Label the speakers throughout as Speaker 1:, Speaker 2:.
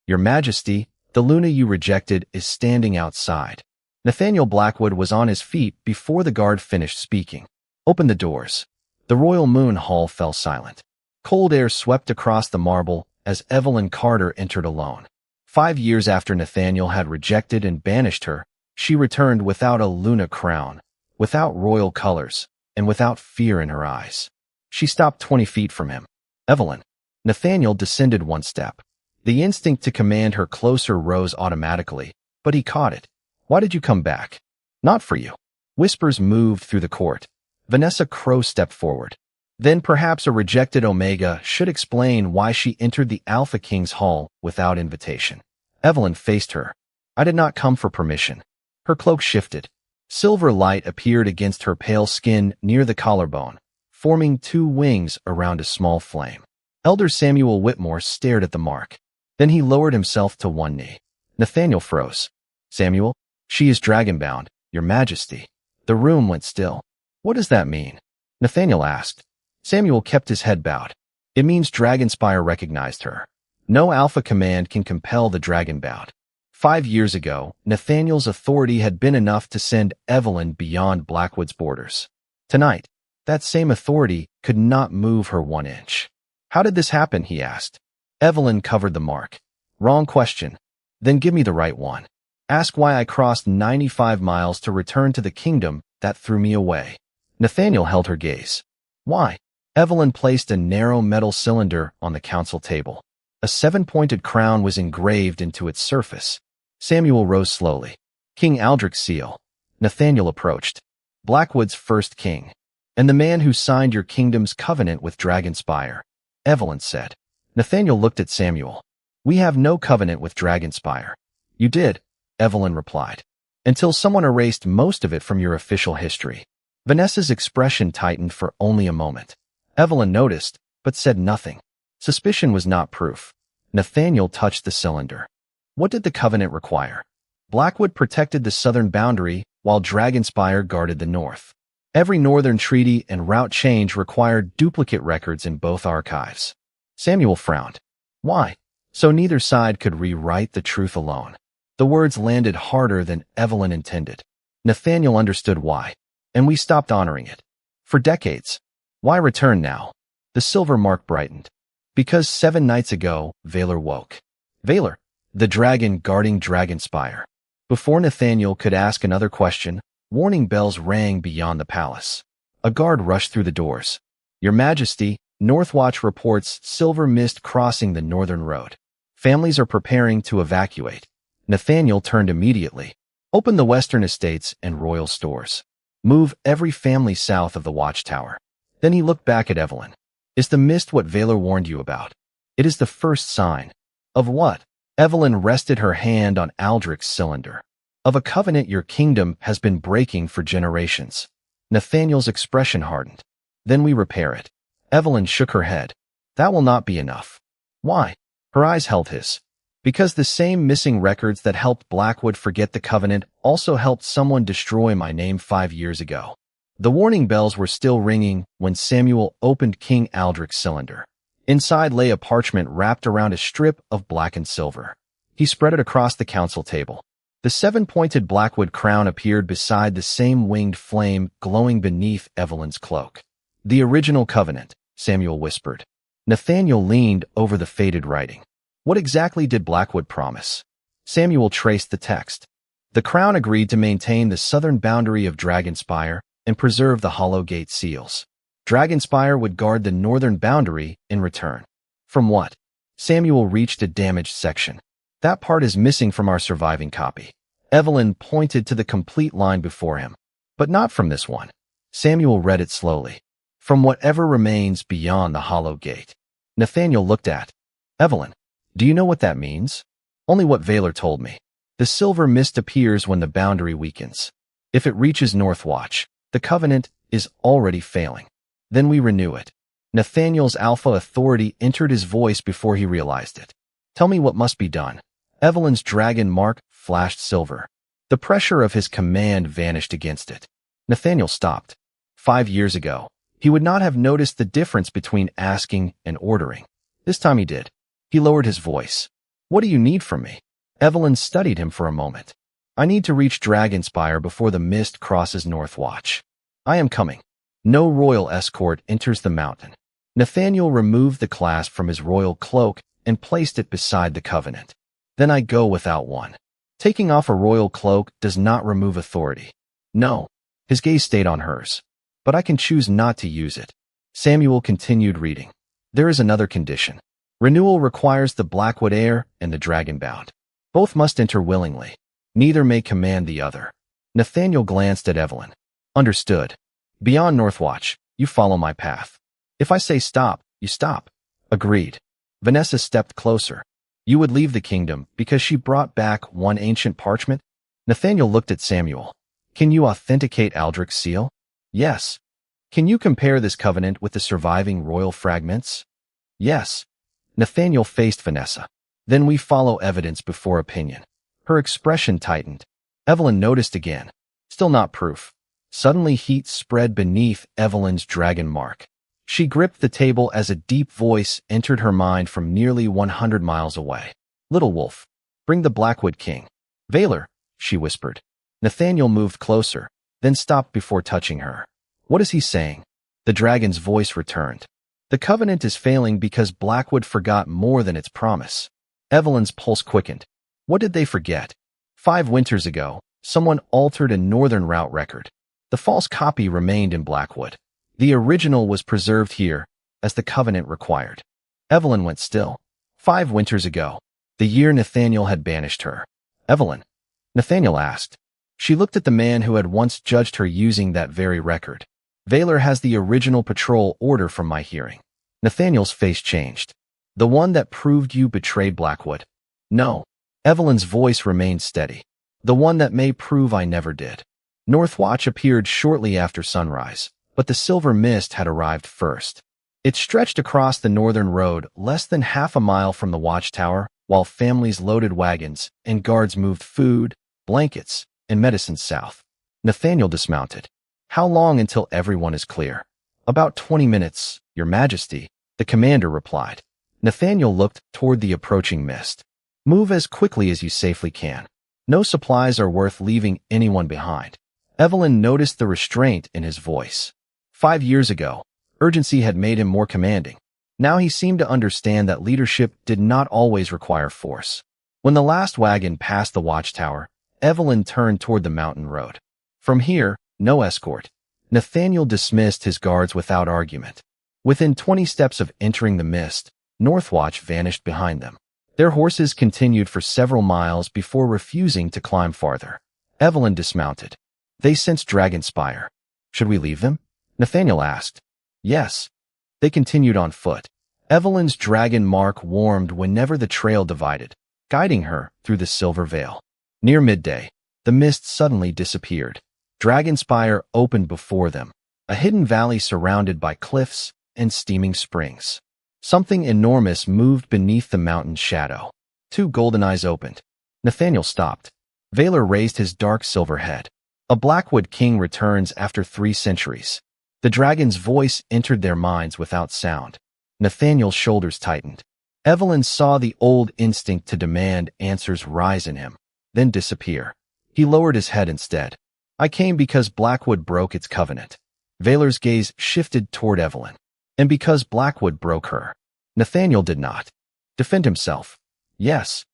Speaker 1: Your Majesty, the Luna you rejected is standing outside. Nathaniel Blackwood was on his feet before the guard finished speaking. Open the doors. The Royal Moon Hall fell silent. Cold air swept across the marble as Evelyn Carter entered alone. 5 years after Nathaniel had rejected and banished her, she returned without a Luna crown, without royal colors, and without fear in her eyes. She stopped 20 feet from him. Evelyn. Nathaniel descended 1 step. The instinct to command her closer rose automatically, but he caught it. Why did you come back? Not for you. Whispers moved through the court. Vanessa Crowe stepped forward. Then perhaps a rejected Omega should explain why she entered the Alpha King's hall without invitation. Evelyn faced her. I did not come for permission. Her cloak shifted. Silver light appeared against her pale skin near the collarbone, forming 2 wings around a small flame. Elder Samuel Whitmore stared at the mark. Then he lowered himself to 1 knee. Nathaniel froze. Samuel, she is dragonbound, Your Majesty. The room went still. What does that mean? Nathaniel asked. Samuel kept his head bowed. It means Dragonspire recognized her. No Alpha Command can compel the Dragonbound. 5 years ago, Nathaniel's authority had been enough to send Evelyn beyond Blackwood's borders. Tonight, that same authority could not move her 1 inch. How did this happen, he asked. Evelyn covered the mark. Wrong question. Then give me the right one. Ask why I crossed 95 miles to return to the kingdom that threw me away. Nathaniel held her gaze. Why? Evelyn placed a narrow metal cylinder on the council table. A 7-pointed crown was engraved into its surface. Samuel rose slowly. King Aldrich's seal. Nathaniel approached. Blackwood's first king. And the man who signed your kingdom's covenant with Dragonspire. Evelyn said. Nathaniel looked at Samuel. We have no covenant with Dragonspire. You did, Evelyn replied. Until someone erased most of it from your official history. Vanessa's expression tightened for only a moment. Evelyn noticed, but said nothing. Suspicion was not proof. Nathaniel touched the cylinder. What did the covenant require? Blackwood protected the southern boundary, while Dragonspire guarded the north. Every northern treaty and route change required duplicate records in both archives. Samuel frowned. Why? So neither side could rewrite the truth alone. The words landed harder than Evelyn intended. Nathaniel understood why, and we stopped honoring it. For decades. Why return now? The silver mark brightened. Because 7 nights ago, Valor woke. Valor, the dragon guarding Dragonspire. Before Nathaniel could ask another question, warning bells rang beyond the palace. A guard rushed through the doors. Your Majesty, Northwatch reports silver mist crossing the northern road. Families are preparing to evacuate. Nathaniel turned immediately. Open the western estates and royal stores. Move every family south of the watchtower. Then he looked back at Evelyn. Is the mist what Valor warned you about? It is the first sign. Of what? Evelyn rested her hand on Aldrich's cylinder. Of a covenant your kingdom has been breaking for generations. Nathaniel's expression hardened. Then we repair it. Evelyn shook her head. That will not be enough. Why? Her eyes held his. Because the same missing records that helped Blackwood forget the covenant also helped someone destroy my name 5 years ago. The warning bells were still ringing when Samuel opened King Aldrich's cylinder. Inside lay a parchment wrapped around a strip of blackened silver. He spread it across the council table. The 7-pointed Blackwood crown appeared beside the same winged flame glowing beneath Evelyn's cloak. The original covenant, Samuel whispered. Nathaniel leaned over the faded writing. What exactly did Blackwood promise? Samuel traced the text. The crown agreed to maintain the southern boundary of Dragonspire and preserve the Hollow Gate seals. Dragonspire would guard the northern boundary in return. From what? Samuel reached a damaged section. That part is missing from our surviving copy. Evelyn pointed to the complete line before him. But not from this one. Samuel read it slowly. From whatever remains beyond the Hollow Gate. Nathaniel looked at Evelyn. Do you know what that means? Only what Valor told me. The silver mist appears when the boundary weakens. If it reaches Northwatch, the covenant is already failing. Then we renew it. Nathaniel's alpha authority entered his voice before he realized it. Tell me what must be done. Evelyn's dragon mark flashed silver. The pressure of his command vanished against it. Nathaniel stopped. 5 years ago, he would not have noticed the difference between asking and ordering. This time he did. He lowered his voice. What do you need from me? Evelyn studied him for a moment. I need to reach Dragonspire before the mist crosses Northwatch. I am coming. No royal escort enters the mountain. Nathaniel removed the clasp from his royal cloak and placed it beside the covenant. Then I go without one. Taking off a royal cloak does not remove authority. No. His gaze stayed on hers. But I can choose not to use it. Samuel continued reading. There is another condition. Renewal requires the Blackwood heir and the Dragonbound. Both must enter willingly. Neither may command the other. Nathaniel glanced at Evelyn. Understood. Beyond Northwatch, you follow my path. If I say stop, you stop. Agreed. Vanessa stepped closer. You would leave the kingdom because she brought back one ancient parchment? Nathaniel looked at Samuel. Can you authenticate Aldrich's seal? Yes. Can you compare this covenant with the surviving royal fragments? Yes. Nathaniel faced Vanessa. Then we follow evidence before opinion. Her expression tightened. Evelyn noticed again. Still not proof. Suddenly heat spread beneath Evelyn's dragon mark. She gripped the table as a deep voice entered her mind from nearly 100 miles away. Little wolf, bring the Blackwood king. Valor, she whispered. Nathaniel moved closer, then stopped before touching her. What is he saying? The dragon's voice returned. The covenant is failing because Blackwood forgot more than its promise. Evelyn's pulse quickened. What did they forget? 5 winters ago, someone altered a northern route record. The false copy remained in Blackwood. The original was preserved here, as the covenant required. Evelyn went still. 5 winters ago, the year Nathaniel had banished her. Evelyn? Nathaniel asked. She looked at the man who had once judged her using that very record. Valor has the original patrol order from my hearing. Nathaniel's face changed. The one that proved you betrayed Blackwood? No. Evelyn's voice remained steady. The one that may prove I never did. Northwatch appeared shortly after sunrise, but the silver mist had arrived first. It stretched across the northern road less than half a mile from the watchtower, while families loaded wagons and guards moved food, blankets, and medicines south. Nathaniel dismounted. How long until everyone is clear? About 20 minutes, Your Majesty, the commander replied. Nathaniel looked toward the approaching mist. Move as quickly as you safely can. No supplies are worth leaving anyone behind. Evelyn noticed the restraint in his voice. 5 years ago, urgency had made him more commanding. Now he seemed to understand that leadership did not always require force. When the last wagon passed the watchtower, Evelyn turned toward the mountain road. From here, no escort. Nathaniel dismissed his guards without argument. Within 20 steps of entering the mist, Northwatch vanished behind them. Their horses continued for several miles before refusing to climb farther. Evelyn dismounted. They sensed Dragonspire. Should we leave them? Nathaniel asked. Yes. They continued on foot. Evelyn's dragon mark warmed whenever the trail divided, guiding her through the silver veil. Near midday, the mist suddenly disappeared. Dragonspire opened before them, a hidden valley surrounded by cliffs and steaming springs. Something enormous moved beneath the mountain's shadow. 2 golden eyes opened. Nathaniel stopped. Valor raised his dark silver head. A Blackwood king returns after 3 centuries. The dragon's voice entered their minds without sound. Nathaniel's shoulders tightened. Evelyn saw the old instinct to demand answers rise in him, then disappear. He lowered his head instead. I came because Blackwood broke its covenant. Valor's gaze shifted toward Evelyn. And because Blackwood broke her. Nathaniel did not. Defend himself. Yes.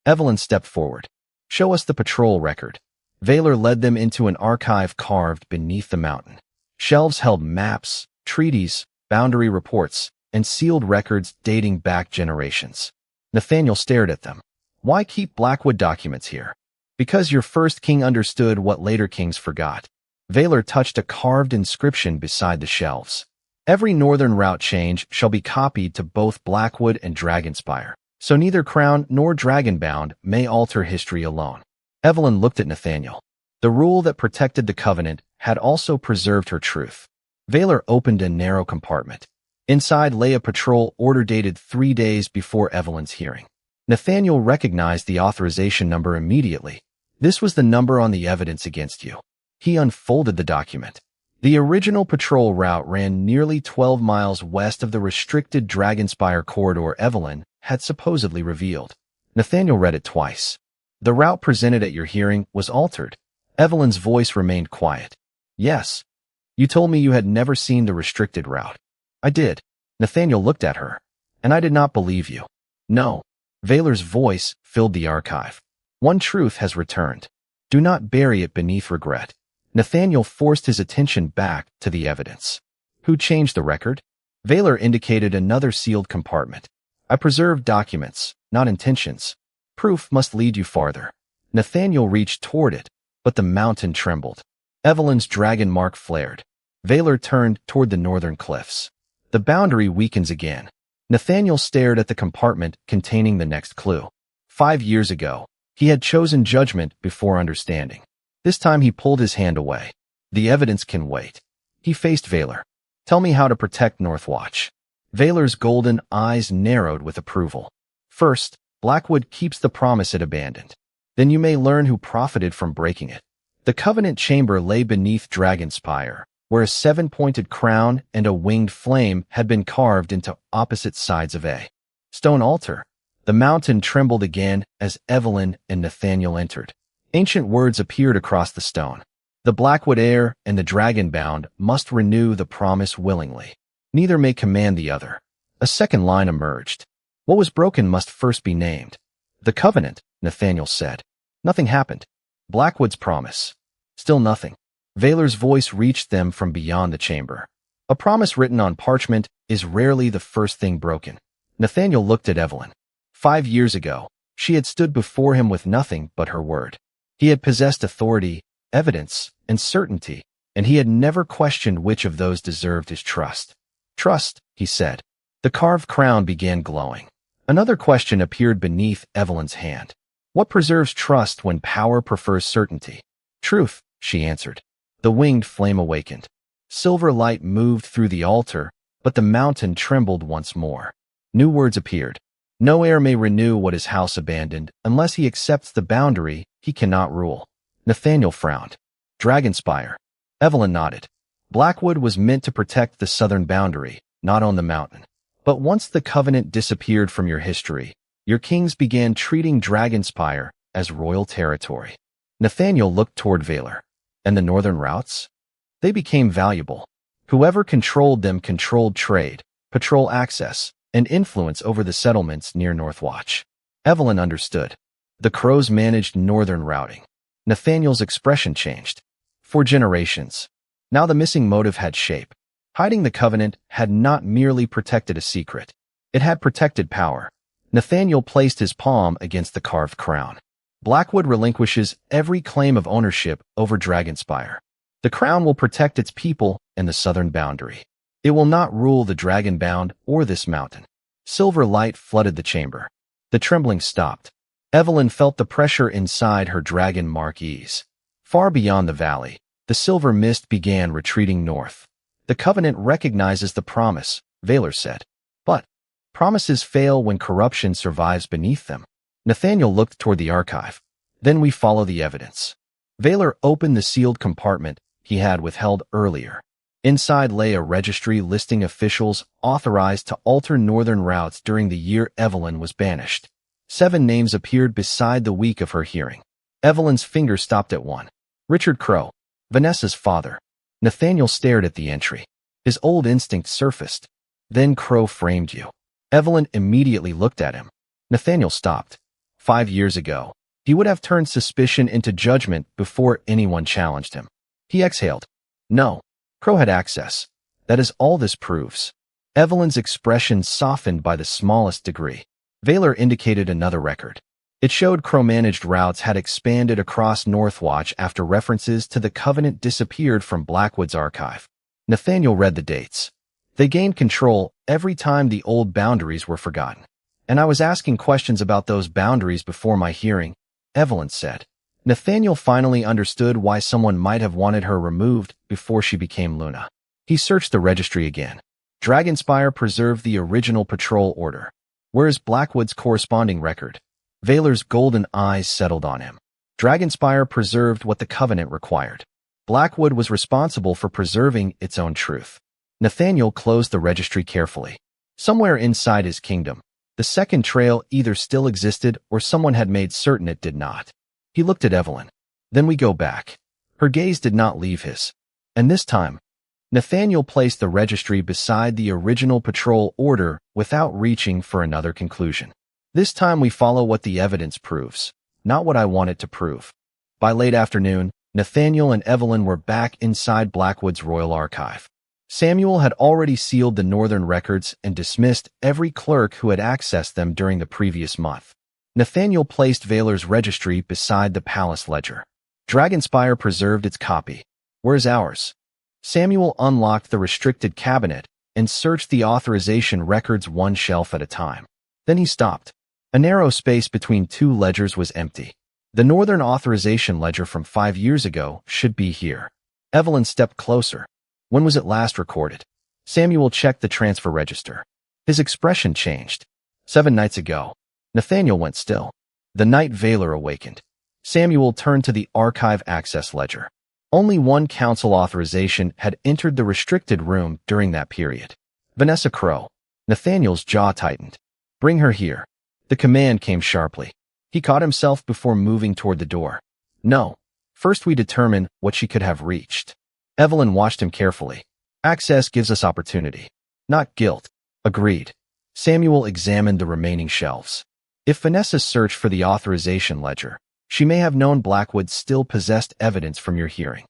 Speaker 1: Evelyn stepped forward. Show us the patrol record. Valor led them into an archive carved beneath the mountain. Shelves held maps, treaties, boundary reports, and sealed records dating back generations. Nathaniel stared at them. Why keep Blackwood documents here? Because your first king understood what later kings forgot. Valor touched a carved inscription beside the shelves. Every northern route change shall be copied to both Blackwood and Dragonspire, so neither crown nor Dragonbound may alter history alone. Evelyn looked at Nathaniel. The rule that protected the covenant had also preserved her truth. Valor opened a narrow compartment. Inside lay a patrol order dated 3 days before Evelyn's hearing. Nathaniel recognized the authorization number immediately. This was the number on the evidence against you. He unfolded the document. The original patrol route ran nearly 12 miles west of the restricted Dragonspire corridor Evelyn had supposedly revealed. Nathaniel read it twice. The route presented at your hearing was altered. Evelyn's voice remained quiet. Yes. You told me you had never seen the restricted route. I did. Nathaniel looked at her. And I did not believe you. No. Vaylor's voice filled the archive. One truth has returned. Do not bury it beneath regret. Nathaniel forced his attention back to the evidence. Who changed the record? Vaylor indicated another sealed compartment. I preserved documents, not intentions. Proof must lead you farther. Nathaniel reached toward it, but the mountain trembled. Evelyn's dragon mark flared. Vaylor turned toward the northern cliffs. The boundary weakens again. Nathaniel stared at the compartment containing the next clue. 5 years ago, he had chosen judgment before understanding. This time he pulled his hand away. The evidence can wait. He faced Vaylor. Tell me how to protect Northwatch. Vaylor's golden eyes narrowed with approval. First, Blackwood keeps the promise it abandoned. Then you may learn who profited from breaking it. The Covenant Chamber lay beneath Dragonspire, where a 7-pointed crown and a winged flame had been carved into opposite sides of a stone altar. The mountain trembled again as Evelyn and Nathaniel entered. Ancient words appeared across the stone. The Blackwood heir and the Dragonbound must renew the promise willingly. Neither may command the other. A second line emerged. What was broken must first be named. The Covenant, Nathaniel said. Nothing happened. Blackwood's promise. Still nothing. Vaylor's voice reached them from beyond the chamber. A promise written on parchment is rarely the first thing broken. Nathaniel looked at Evelyn. 5 years ago, she had stood before him with nothing but her word. He had possessed authority, evidence, and certainty, and he had never questioned which of those deserved his trust. Trust, he said. The carved crown began glowing. Another question appeared beneath Evelyn's hand. What preserves trust when power prefers certainty? Truth, she answered. The winged flame awakened. Silver light moved through the altar, but the mountain trembled once more. New words appeared. No heir may renew what his house abandoned unless he accepts the boundary he cannot rule. Nathaniel frowned. Dragonspire. Evelyn nodded. Blackwood was meant to protect the southern boundary, not on the mountain. But once the Covenant disappeared from your history, your kings began treating Dragonspire as royal territory. Nathaniel looked toward Vaylor. And the northern routes? They became valuable. Whoever controlled them controlled trade, patrol access, and influence over the settlements near Northwatch. Evelyn understood. The Crows managed northern routing. Nathaniel's expression changed. For generations. Now the missing motive had shape. Hiding the Covenant had not merely protected a secret. It had protected power. Nathaniel placed his palm against the carved crown. Blackwood relinquishes every claim of ownership over Dragonspire. The crown will protect its people and the southern boundary. It will not rule the Dragonbound or this mountain. Silver light flooded the chamber. The trembling stopped. Evelyn felt the pressure inside her dragon mark ease. Far beyond the valley, the silver mist began retreating north. The Covenant recognizes the promise, Vaylor said. But promises fail when corruption survives beneath them. Nathaniel looked toward the archive. Then we follow the evidence. Vaylor opened the sealed compartment he had withheld earlier. Inside lay a registry listing officials authorized to alter northern routes during the year Evelyn was banished. 7 names appeared beside the week of her hearing. Evelyn's finger stopped at one. Richard Crow, Vanessa's father. Nathaniel stared at the entry. His old instinct surfaced. Then Crow framed you. Evelyn immediately looked at him. Nathaniel stopped. 5 years ago, he would have turned suspicion into judgment before anyone challenged him. He exhaled. No. Crow had access. That is all this proves. Evelyn's expression softened by the smallest degree. Vaylor indicated another record. It showed Crow-managed routes had expanded across Northwatch after references to the Covenant disappeared from Blackwood's archive. Nathaniel read the dates. They gained control every time the old boundaries were forgotten. And I was asking questions about those boundaries before my hearing, Evelyn said. Nathaniel finally understood why someone might have wanted her removed before she became Luna. He searched the registry again. Dragonspire preserved the original patrol order. Where is Blackwood's corresponding record? Vaylor's golden eyes settled on him. Dragonspire preserved what the Covenant required. Blackwood was responsible for preserving its own truth. Nathaniel closed the registry carefully. Somewhere inside his kingdom, The second trail either still existed or someone had made certain it did not. He looked at Evelyn. Then we go back. Her gaze did not leave his. And this time, Nathaniel placed the registry beside the original patrol order without reaching for another conclusion. This time we follow what the evidence proves, not what I want it to prove. By late afternoon, Nathaniel and Evelyn were back inside Blackwood's Royal Archive. Samuel had already sealed the northern records and dismissed every clerk who had accessed them during the previous month. Nathaniel placed Valer's registry beside the palace ledger. Dragonspire preserved its copy. Where's ours? Samuel unlocked the restricted cabinet and searched the authorization records one shelf at a time. Then he stopped. A narrow space between two ledgers was empty. The northern authorization ledger from 5 years ago should be here. Evelyn stepped closer. When was it last recorded? Samuel checked the transfer register. His expression changed. 7 nights ago. Nathaniel went still. The night Valer awakened. Samuel turned to the archive access ledger. Only one council authorization had entered the restricted room during that period. Vanessa Crow. Nathaniel's jaw tightened. Bring her here. The command came sharply. He caught himself before moving toward the door. No. First we determine what she could have reached. Evelyn watched him carefully. Access gives us opportunity, not guilt. Agreed. Samuel examined the remaining shelves. If Vanessa searched for the authorization ledger, she may have known Blackwood still possessed evidence from your hearing.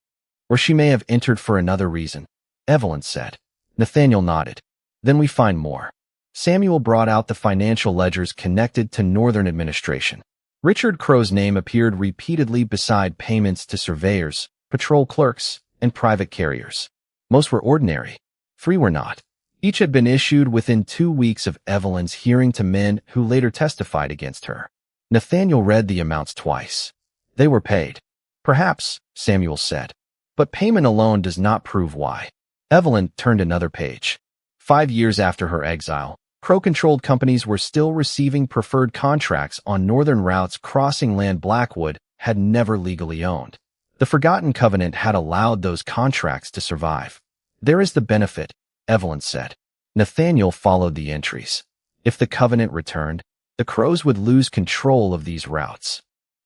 Speaker 1: Or she may have entered for another reason, Evelyn said. Nathaniel nodded. Then we find more. Samuel brought out the financial ledgers connected to Northern administration. Richard Crow's name appeared repeatedly beside payments to surveyors, patrol clerks, and private carriers. Most were ordinary. 3 were not. Each had been issued within 2 weeks of Evelyn's hearing to men who later testified against her. Nathaniel read the amounts twice. They were paid. Perhaps, Samuel said. But payment alone does not prove why. Evelyn turned another page. 5 years after her exile, Crow-controlled companies were still receiving preferred contracts on northern routes crossing land Blackwood had never legally owned. The Forgotten Covenant had allowed those contracts to survive. There is the benefit, Evelyn said. Nathaniel followed the entries. If the Covenant returned, the Crows would lose control of these routes,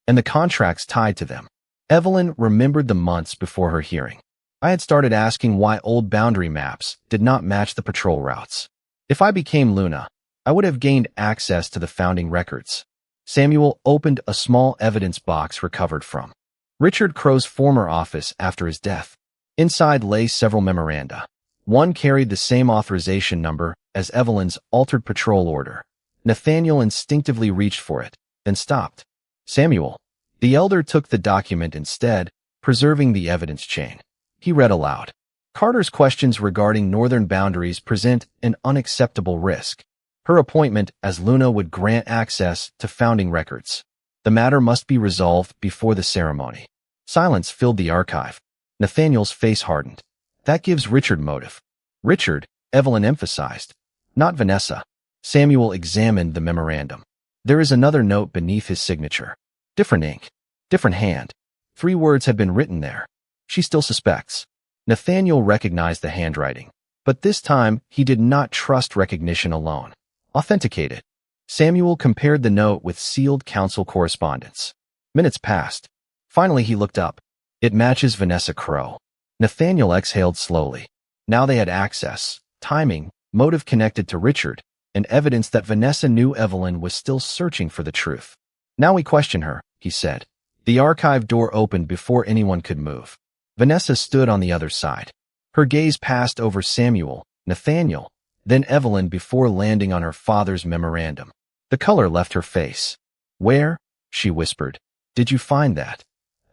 Speaker 1: and the contracts tied to them. Evelyn remembered the months before her hearing. I had started asking why old boundary maps did not match the patrol routes. If I became Luna, I would have gained access to the founding records. Samuel opened a small evidence box recovered from Richard Crow's former office after his death. Inside lay several memoranda. One carried the same authorization number as Evelyn's altered patrol order. Nathaniel instinctively reached for it, then stopped. Samuel. The elder took the document instead, preserving the evidence chain. He read aloud. Carter's questions regarding northern boundaries present an unacceptable risk. Her appointment as Luna would grant access to founding records. The matter must be resolved before the ceremony. Silence filled the archive. Nathaniel's face hardened. That gives Richard motive. Richard, Evelyn emphasized. Not Vanessa. Samuel examined the memorandum. There is another note beneath his signature. Different ink. Different hand. 3 words had been written there. She still suspects. Nathaniel recognized the handwriting. But this time, he did not trust recognition alone. Authenticate it. Samuel compared the note with sealed council correspondence. Minutes passed. Finally, he looked up. It matches Vanessa Crow. Nathaniel exhaled slowly. Now they had access, timing, motive connected to Richard, and evidence that Vanessa knew Evelyn was still searching for the truth. Now we question her, he said. The archive door opened before anyone could move. Vanessa stood on the other side. Her gaze passed over Samuel, Nathaniel, then Evelyn before landing on her father's memorandum. The color left her face. Where, she whispered, did you find that?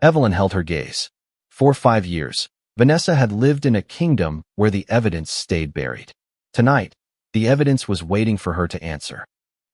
Speaker 1: Evelyn held her gaze. For 5 years, Vanessa had lived in a kingdom where the evidence stayed buried. Tonight, the evidence was waiting for her to answer.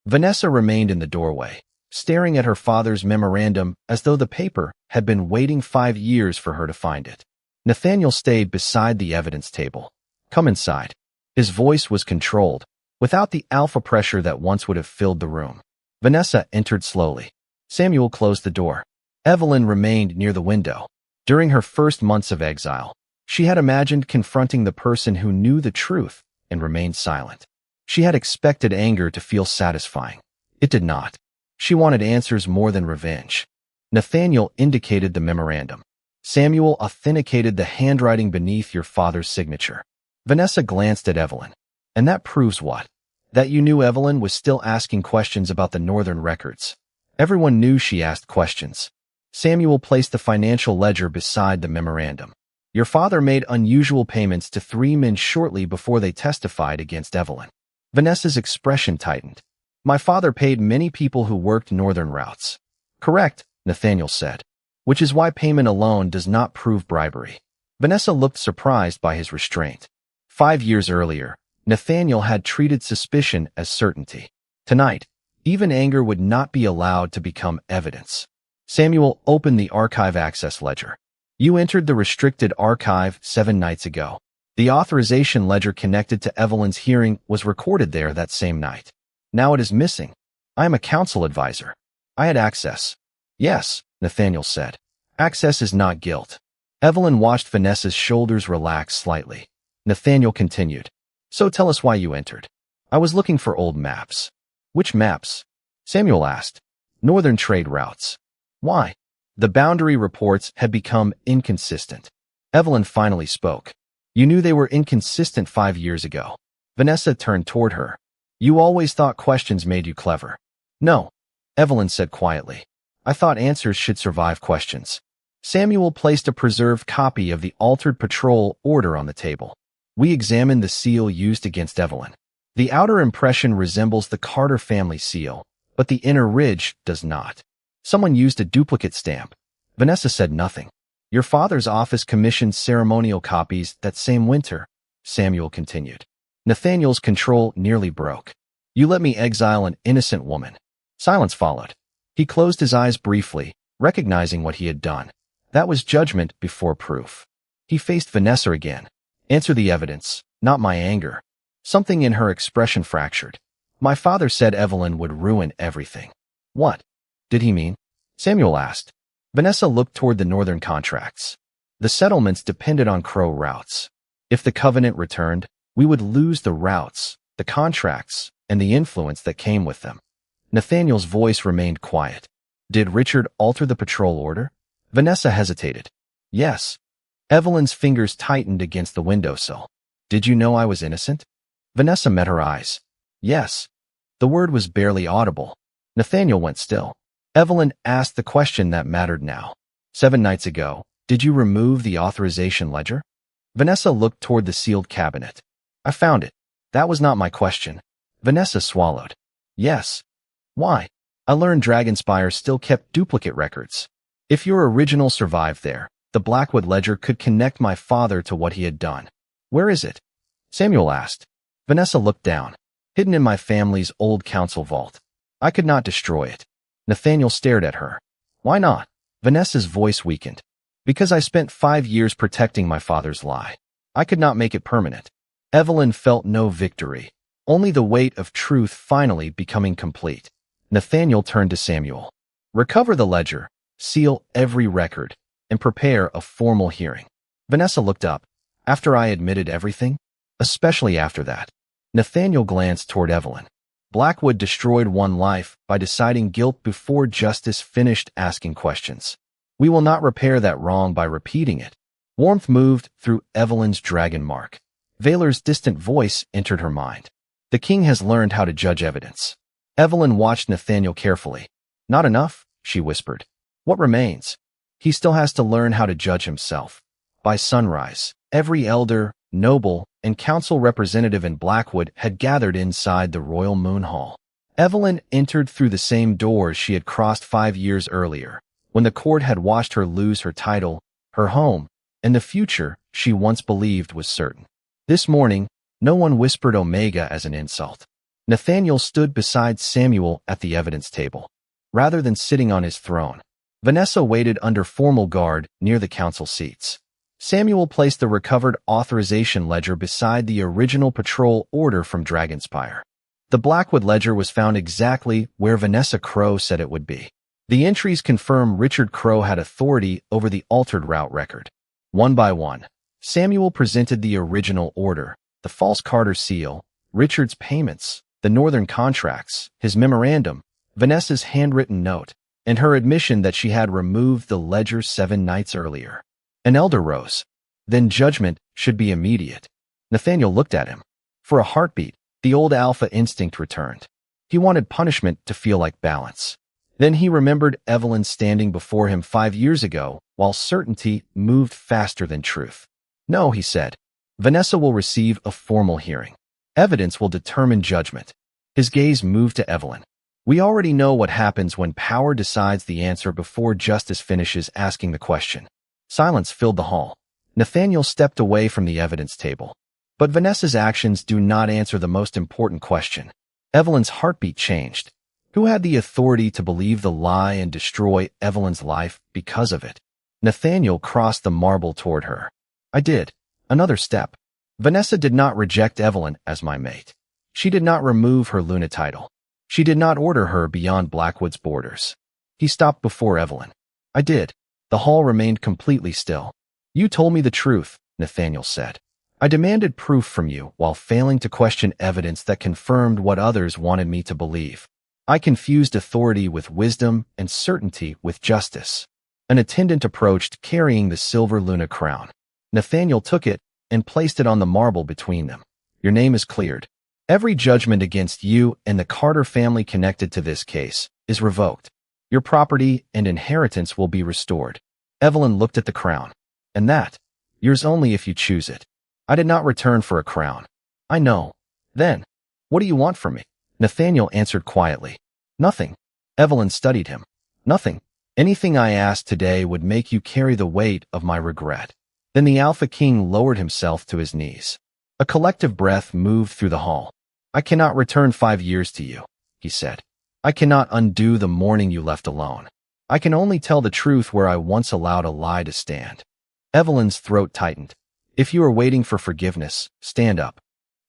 Speaker 1: Vanessa remained in the doorway, staring at her father's memorandum as though the paper had been waiting 5 years for her to find it. Nathaniel stayed beside the evidence table. Come inside. His voice was controlled, without the alpha pressure that once would have filled the room. Vanessa entered slowly. Samuel closed the door. Evelyn remained near the window. During her first months of exile, she had imagined confronting the person who knew the truth and remained silent. She had expected anger to feel satisfying. It did not. She wanted answers more than revenge. Nathaniel indicated the memorandum. Samuel authenticated the handwriting beneath your father's signature. Vanessa glanced at Evelyn. And that proves what? That you knew Evelyn was still asking questions about the Northern records. Everyone knew she asked questions. Samuel placed the financial ledger beside the memorandum. Your father made unusual payments to 3 men shortly before they testified against Evelyn. Vanessa's expression tightened. My father paid many people who worked Northern routes. Correct, Nathaniel said. Which is why payment alone does not prove bribery. Vanessa looked surprised by his restraint. 5 years earlier, Nathaniel had treated suspicion as certainty. Tonight, even anger would not be allowed to become evidence. Samuel opened the archive access ledger. You entered the restricted archive 7 nights ago. The authorization ledger connected to Evelyn's hearing was recorded there that same night. Now it is missing. I am a counsel advisor. I had access. Yes, Nathaniel said. Access is not guilt. Evelyn watched Vanessa's shoulders relax slightly. Nathaniel continued. So tell us why you entered. I was looking for old maps. Which maps? Samuel asked. Northern trade routes. Why? The boundary reports had become inconsistent. Evelyn finally spoke. You knew they were inconsistent 5 years ago. Vanessa turned toward her. You always thought questions made you clever. No, Evelyn said quietly. I thought answers should survive questions. Samuel placed a preserved copy of the altered patrol order on the table. We examined the seal used against Evelyn. The outer impression resembles the Carter family seal, but the inner ridge does not. Someone used a duplicate stamp. Vanessa said nothing. Your father's office commissioned ceremonial copies that same winter, Samuel continued. Nathaniel's control nearly broke. You let me exile an innocent woman. Silence followed. He closed his eyes briefly, recognizing what he had done. That was judgment before proof. He faced Vanessa again. Answer the evidence, not my anger. Something in her expression fractured. My father said Evelyn would ruin everything. What did he mean? Samuel asked. Vanessa looked toward the Northern contracts. The settlements depended on Crow routes. If the Covenant returned, we would lose the routes, the contracts, and the influence that came with them. Nathaniel's voice remained quiet. Did Richard alter the patrol order? Vanessa hesitated. Yes. Evelyn's fingers tightened against the windowsill. Did you know I was innocent? Vanessa met her eyes. Yes. The word was barely audible. Nathaniel went still. Evelyn asked the question that mattered now. 7 nights ago, did you remove the authorization ledger? Vanessa looked toward the sealed cabinet. I found it. That was not my question. Vanessa swallowed. Yes. Why? I learned Dragonspire still kept duplicate records. If your original survived there, the Blackwood ledger could connect my father to what he had done. Where is it? Samuel asked. Vanessa looked down. Hidden in my family's old council vault. I could not destroy it. Nathaniel stared at her. Why not? Vanessa's voice weakened. Because I spent 5 years protecting my father's lie. I could not make it permanent. Evelyn felt no victory, only the weight of truth finally becoming complete. Nathaniel turned to Samuel. Recover the ledger, seal every record, and prepare a formal hearing. Vanessa looked up. After I admitted everything? Especially after that. Nathaniel glanced toward Evelyn. Blackwood destroyed one life by deciding guilt before justice finished asking questions. We will not repair that wrong by repeating it. Warmth moved through Evelyn's dragon mark. Vaylor's distant voice entered her mind. The king has learned how to judge evidence. Evelyn watched Nathaniel carefully. Not enough, she whispered. What remains? He still has to learn how to judge himself. By sunrise, every elder, noble, and council representative in Blackwood had gathered inside the Royal Moon Hall. Evelyn entered through the same doors she had crossed 5 years earlier, when the court had watched her lose her title, her home, and the future she once believed was certain. This morning, no one whispered Omega as an insult. Nathaniel stood beside Samuel at the evidence table. Rather than sitting on his throne, Vanessa waited under formal guard near the council seats. Samuel placed the recovered authorization ledger beside the original patrol order from Dragonspire. The Blackwood ledger was found exactly where Vanessa Crowe said it would be. The entries confirm Richard Crowe had authority over the altered route record. One by one, Samuel presented the original order, the false Carter seal, Richard's payments, the northern contracts, his memorandum, Vanessa's handwritten note, and her admission that she had removed the ledger 7 nights earlier. An elder rose. Then judgment should be immediate. Nathaniel looked at him. For a heartbeat, the old alpha instinct returned. He wanted punishment to feel like balance. Then he remembered Evelyn standing before him 5 years ago, while certainty moved faster than truth. No, he said. Vanessa will receive a formal hearing. Evidence will determine judgment. His gaze moved to Evelyn. We already know what happens when power decides the answer before justice finishes asking the question. Silence filled the hall. Nathaniel stepped away from the evidence table. But Vanessa's actions do not answer the most important question. Evelyn's heartbeat changed. Who had the authority to believe the lie and destroy Evelyn's life because of it? Nathaniel crossed the marble toward her. I did. Another step. Vanessa did not reject Evelyn as my mate. She did not remove her Luna title. She did not order her beyond Blackwood's borders. He stopped before Evelyn. I did. The hall remained completely still. You told me the truth, Nathaniel said. I demanded proof from you while failing to question evidence that confirmed what others wanted me to believe. I confused authority with wisdom and certainty with justice. An attendant approached carrying the silver Luna crown. Nathaniel took it and placed it on the marble between them. Your name is cleared. Every judgment against you and the Carter family connected to this case is revoked. Your property and inheritance will be restored. Evelyn looked at the crown. And that, yours only if you choose it. I did not return for a crown. I know. Then, what do you want from me? Nathaniel answered quietly. Nothing. Evelyn studied him. Nothing. Anything I asked today would make you carry the weight of my regret. Then the Alpha King lowered himself to his knees. A collective breath moved through the hall. I cannot return 5 years to you, he said. I cannot undo the morning you left alone. I can only tell the truth where I once allowed a lie to stand. Evelyn's throat tightened. If you are waiting for forgiveness, stand up.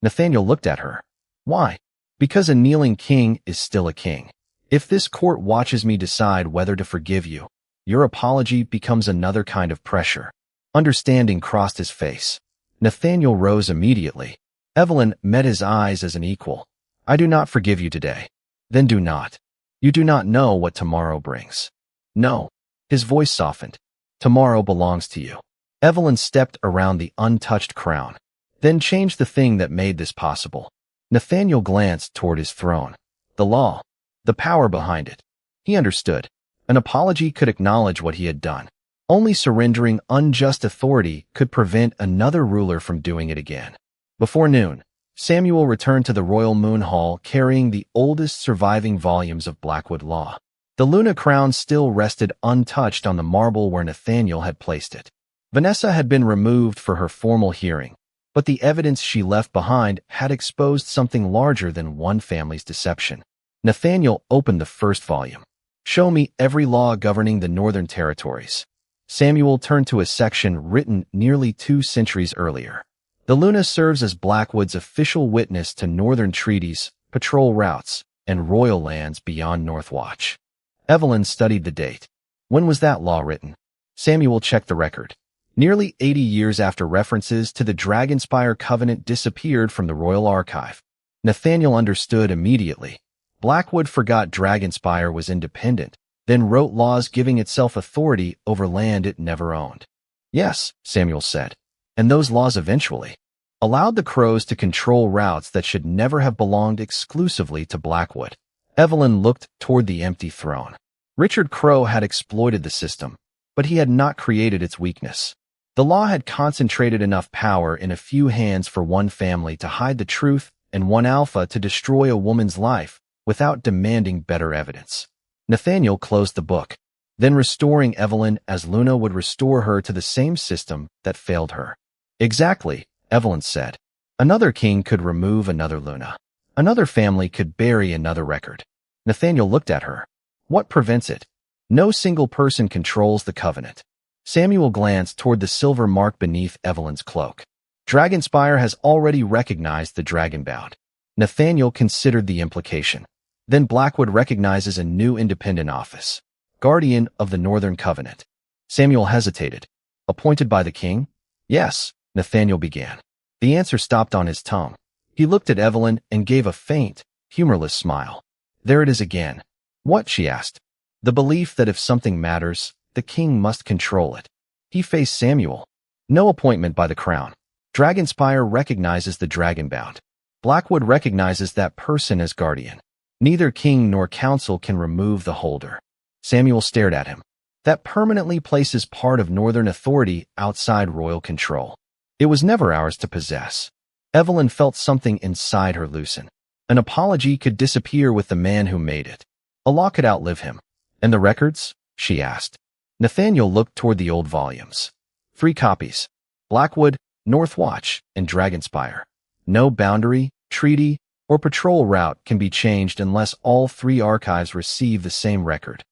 Speaker 1: Nathaniel looked at her. Why? Because a kneeling king is still a king. If this court watches me decide whether to forgive you, your apology becomes another kind of pressure. Understanding crossed his face. Nathaniel rose immediately. Evelyn met his eyes as an equal. I do not forgive you today. Then do not. You do not know what tomorrow brings. No. His voice softened. Tomorrow belongs to you. Evelyn stepped around the untouched crown, then changed the thing that made this possible. Nathaniel glanced toward his throne. The law. The power behind it. He understood. An apology could acknowledge what he had done. Only surrendering unjust authority could prevent another ruler from doing it again. Before noon, Samuel returned to the Royal Moon Hall carrying the oldest surviving volumes of Blackwood law. The Luna crown still rested untouched on the marble where Nathaniel had placed it. Vanessa had been removed for her formal hearing, but the evidence she left behind had exposed something larger than one family's deception. Nathaniel opened the first volume. Show me every law governing the Northern Territories. Samuel turned to a section written nearly 2 centuries earlier. The Luna serves as Blackwood's official witness to Northern treaties, patrol routes, and royal lands beyond Northwatch. Evelyn studied the date. When was that law written? Samuel checked the record. Nearly 80 years after references to the Dragonspire covenant disappeared from the royal archive. Nathaniel understood immediately. Blackwood forgot Dragonspire was independent, then wrote laws giving itself authority over land it never owned. Yes, Samuel said. And those laws eventually allowed the Crows to control routes that should never have belonged exclusively to Blackwood. Evelyn looked toward the empty throne. Richard Crow had exploited the system, but he had not created its weakness. The law had concentrated enough power in a few hands for one family to hide the truth and one alpha to destroy a woman's life without demanding better evidence. Nathaniel closed the book, then restoring Evelyn as Luna would restore her to the same system that failed her. Exactly, Evelyn said. Another king could remove another Luna. Another family could bury another record. Nathaniel looked at her. What prevents it? No single person controls the covenant. Samuel glanced toward the silver mark beneath Evelyn's cloak. Dragonspire has already recognized the Dragonbound. Nathaniel considered the implication. Then Blackwood recognizes a new independent office, Guardian of the Northern Covenant. Samuel hesitated. Appointed by the king? Yes, Nathaniel began. The answer stopped on his tongue. He looked at Evelyn and gave a faint, humorless smile. There it is again. What? She asked. The belief that if something matters, the king must control it. He faced Samuel. No appointment by the crown. Dragonspire recognizes the dragonbound. Blackwood recognizes that person as guardian. Neither king nor council can remove the holder. Samuel stared at him. That permanently places part of northern authority outside royal control. It was never ours to possess. Evelyn felt something inside her loosen. An apology could disappear with the man who made it. A law could outlive him. And the records? She asked. Nathaniel looked toward the old volumes. 3 copies. Blackwood, Northwatch, and Dragonspire. No boundary, treaty, or patrol route can be changed unless all 3 archives receive the same record.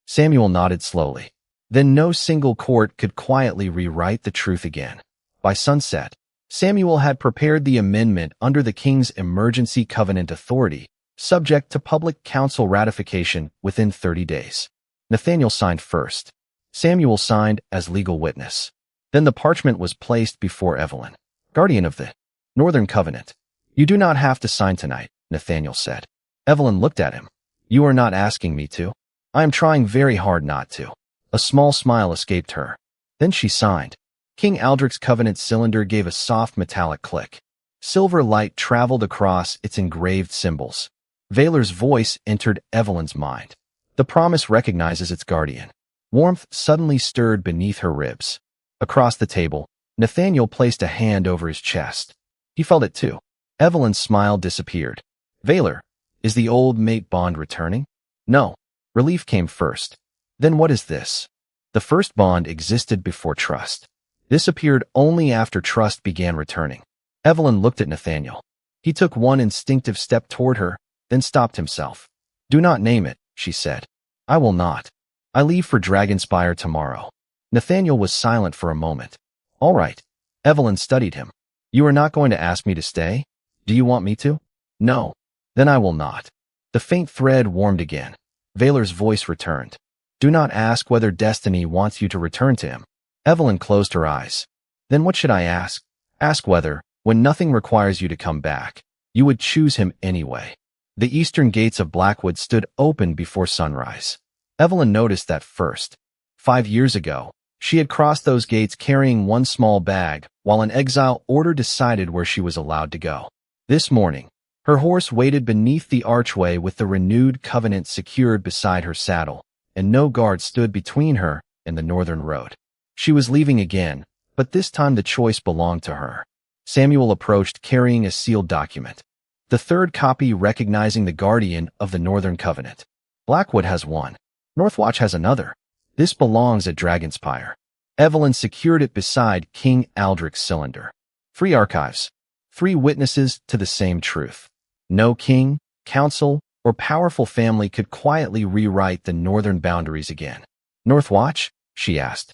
Speaker 1: Samuel nodded slowly. Then no single court could quietly rewrite the truth again. By sunset, Samuel had prepared the amendment under the king's emergency covenant authority, subject to public council ratification within 30 days. Nathaniel signed first. Samuel signed as legal witness. Then the parchment was placed before Evelyn. Guardian of the Northern Covenant. You do not have to sign tonight, Nathaniel said. Evelyn looked at him. You are not asking me to. I am trying very hard not to. A small smile escaped her. Then she signed. King Aldrich's covenant cylinder gave a soft metallic click. Silver light traveled across its engraved symbols. Vaylor's voice entered Evelyn's mind. The promise recognizes its guardian. Warmth suddenly stirred beneath her ribs. Across the table, Nathaniel placed a hand over his chest. He felt it too. Evelyn's smile disappeared. Vaylor, is the old mate bond returning? No. Relief came first. Then what is this? The first bond existed before trust. This appeared only after trust began returning. Evelyn looked at Nathaniel. He took one instinctive step toward her, then stopped himself. Do not name it, she said. I will not. I leave for Dragonspire tomorrow. Nathaniel was silent for a moment. All right. Evelyn studied him. You are not going to ask me to stay? Do you want me to? No. Then I will not. The faint thread warmed again. Vaylor's voice returned. Do not ask whether destiny wants you to return to him. Evelyn closed her eyes. Then what should I ask? Ask whether, when nothing requires you to come back, you would choose him anyway. The eastern gates of Blackwood stood open before sunrise. Evelyn noticed that first. 5 years ago, she had crossed those gates carrying one small bag, while an exile order decided where she was allowed to go. This morning, her horse waited beneath the archway with the renewed covenant secured beside her saddle, and no guard stood between her and the northern road. She was leaving again, but this time the choice belonged to her. Samuel approached carrying a sealed document. The third copy recognizing the guardian of the Northern Covenant. Blackwood has one. Northwatch has another. This belongs at Dragonspire. Evelyn secured it beside King Aldrich's cylinder. 3 archives. 3 witnesses to the same truth. No king, council, or powerful family could quietly rewrite the northern boundaries again. Northwatch? She asked.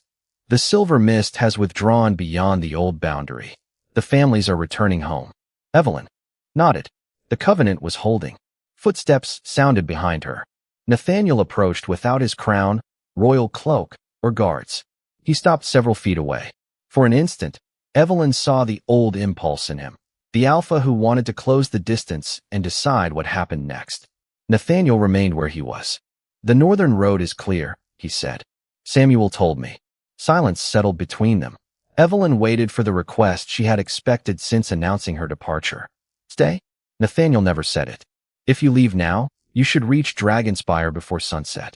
Speaker 1: The silver mist has withdrawn beyond the old boundary. The families are returning home. Evelyn nodded. The covenant was holding. Footsteps sounded behind her. Nathaniel approached without his crown, royal cloak, or guards. He stopped several feet away. For an instant, Evelyn saw the old impulse in him, the alpha who wanted to close the distance and decide what happened next. Nathaniel remained where he was. The northern road is clear, he said. Samuel told me. Silence settled between them. Evelyn waited for the request she had expected since announcing her departure. Stay? Nathaniel never said it. If you leave now, you should reach Dragonspire before sunset.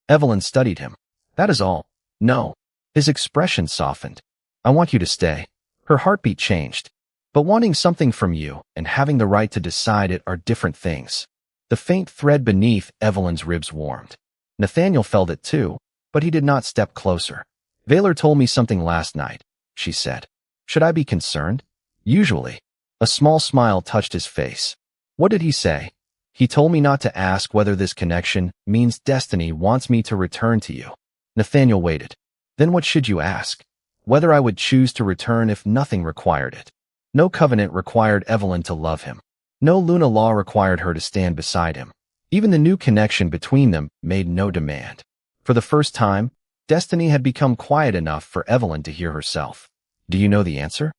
Speaker 1: Evelyn studied him. That is all. No. His expression softened. I want you to stay. Her heartbeat changed. But wanting something from you and having the right to decide it are different things. The faint thread beneath Evelyn's ribs warmed. Nathaniel felt it too, but he did not step closer. Vaylor told me something last night, she said. Should I be concerned? Usually. A small smile touched his face. What did he say? He told me not to ask whether this connection means destiny wants me to return to you. Nathaniel waited. Then what should you ask? Whether I would choose to return if nothing required it. No covenant required Evelyn to love him. No Luna law required her to stand beside him. Even the new connection between them made no demand. For the first time, destiny had become quiet enough for Evelyn to hear herself. Do you know the answer?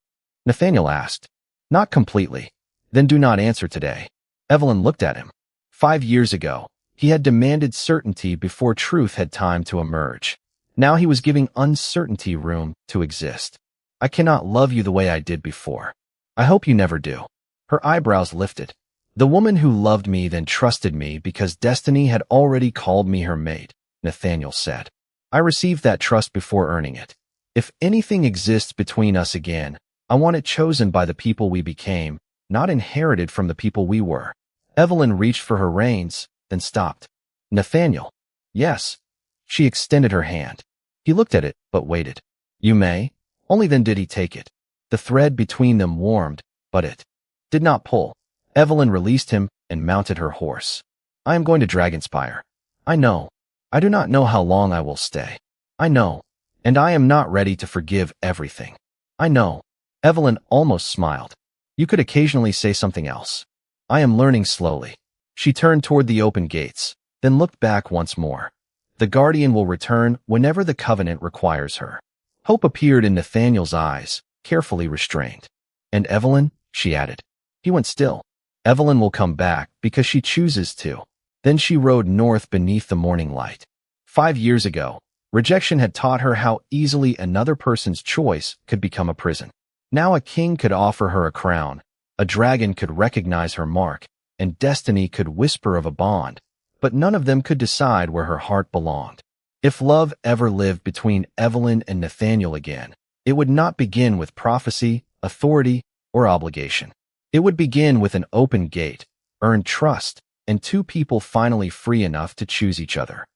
Speaker 1: Nathaniel asked. Not completely. Then do not answer today. Evelyn looked at him. 5 years ago, he had demanded certainty before truth had time to emerge. Now he was giving uncertainty room to exist. I cannot love you the way I did before. I hope you never do. Her eyebrows lifted. The woman who loved me then trusted me because destiny had already called me her mate, Nathaniel said. I received that trust before earning it. If anything exists between us again, I want it chosen by the people we became, not inherited from the people we were. Evelyn reached for her reins, then stopped. Nathaniel. Yes. She extended her hand. He looked at it, but waited. You may. Only then did he take it. The thread between them warmed, but it did not pull. Evelyn released him and mounted her horse. I am going to Dragonspire. I know. I do not know how long I will stay. I know. And I am not ready to forgive everything. I know. Evelyn almost smiled. You could occasionally say something else. I am learning slowly. She turned toward the open gates, then looked back once more. The guardian will return whenever the covenant requires her. Hope appeared in Nathaniel's eyes, carefully restrained. And Evelyn, she added. He went still. Evelyn will come back because she chooses to. Then she rode north beneath the morning light. 5 years ago, rejection had taught her how easily another person's choice could become a prison. Now a king could offer her a crown, a dragon could recognize her mark, and destiny could whisper of a bond, but none of them could decide where her heart belonged. If love ever lived between Evelyn and Nathaniel again, it would not begin with prophecy, authority, or obligation. It would begin with an open gate, earned trust, and two people finally free enough to choose each other.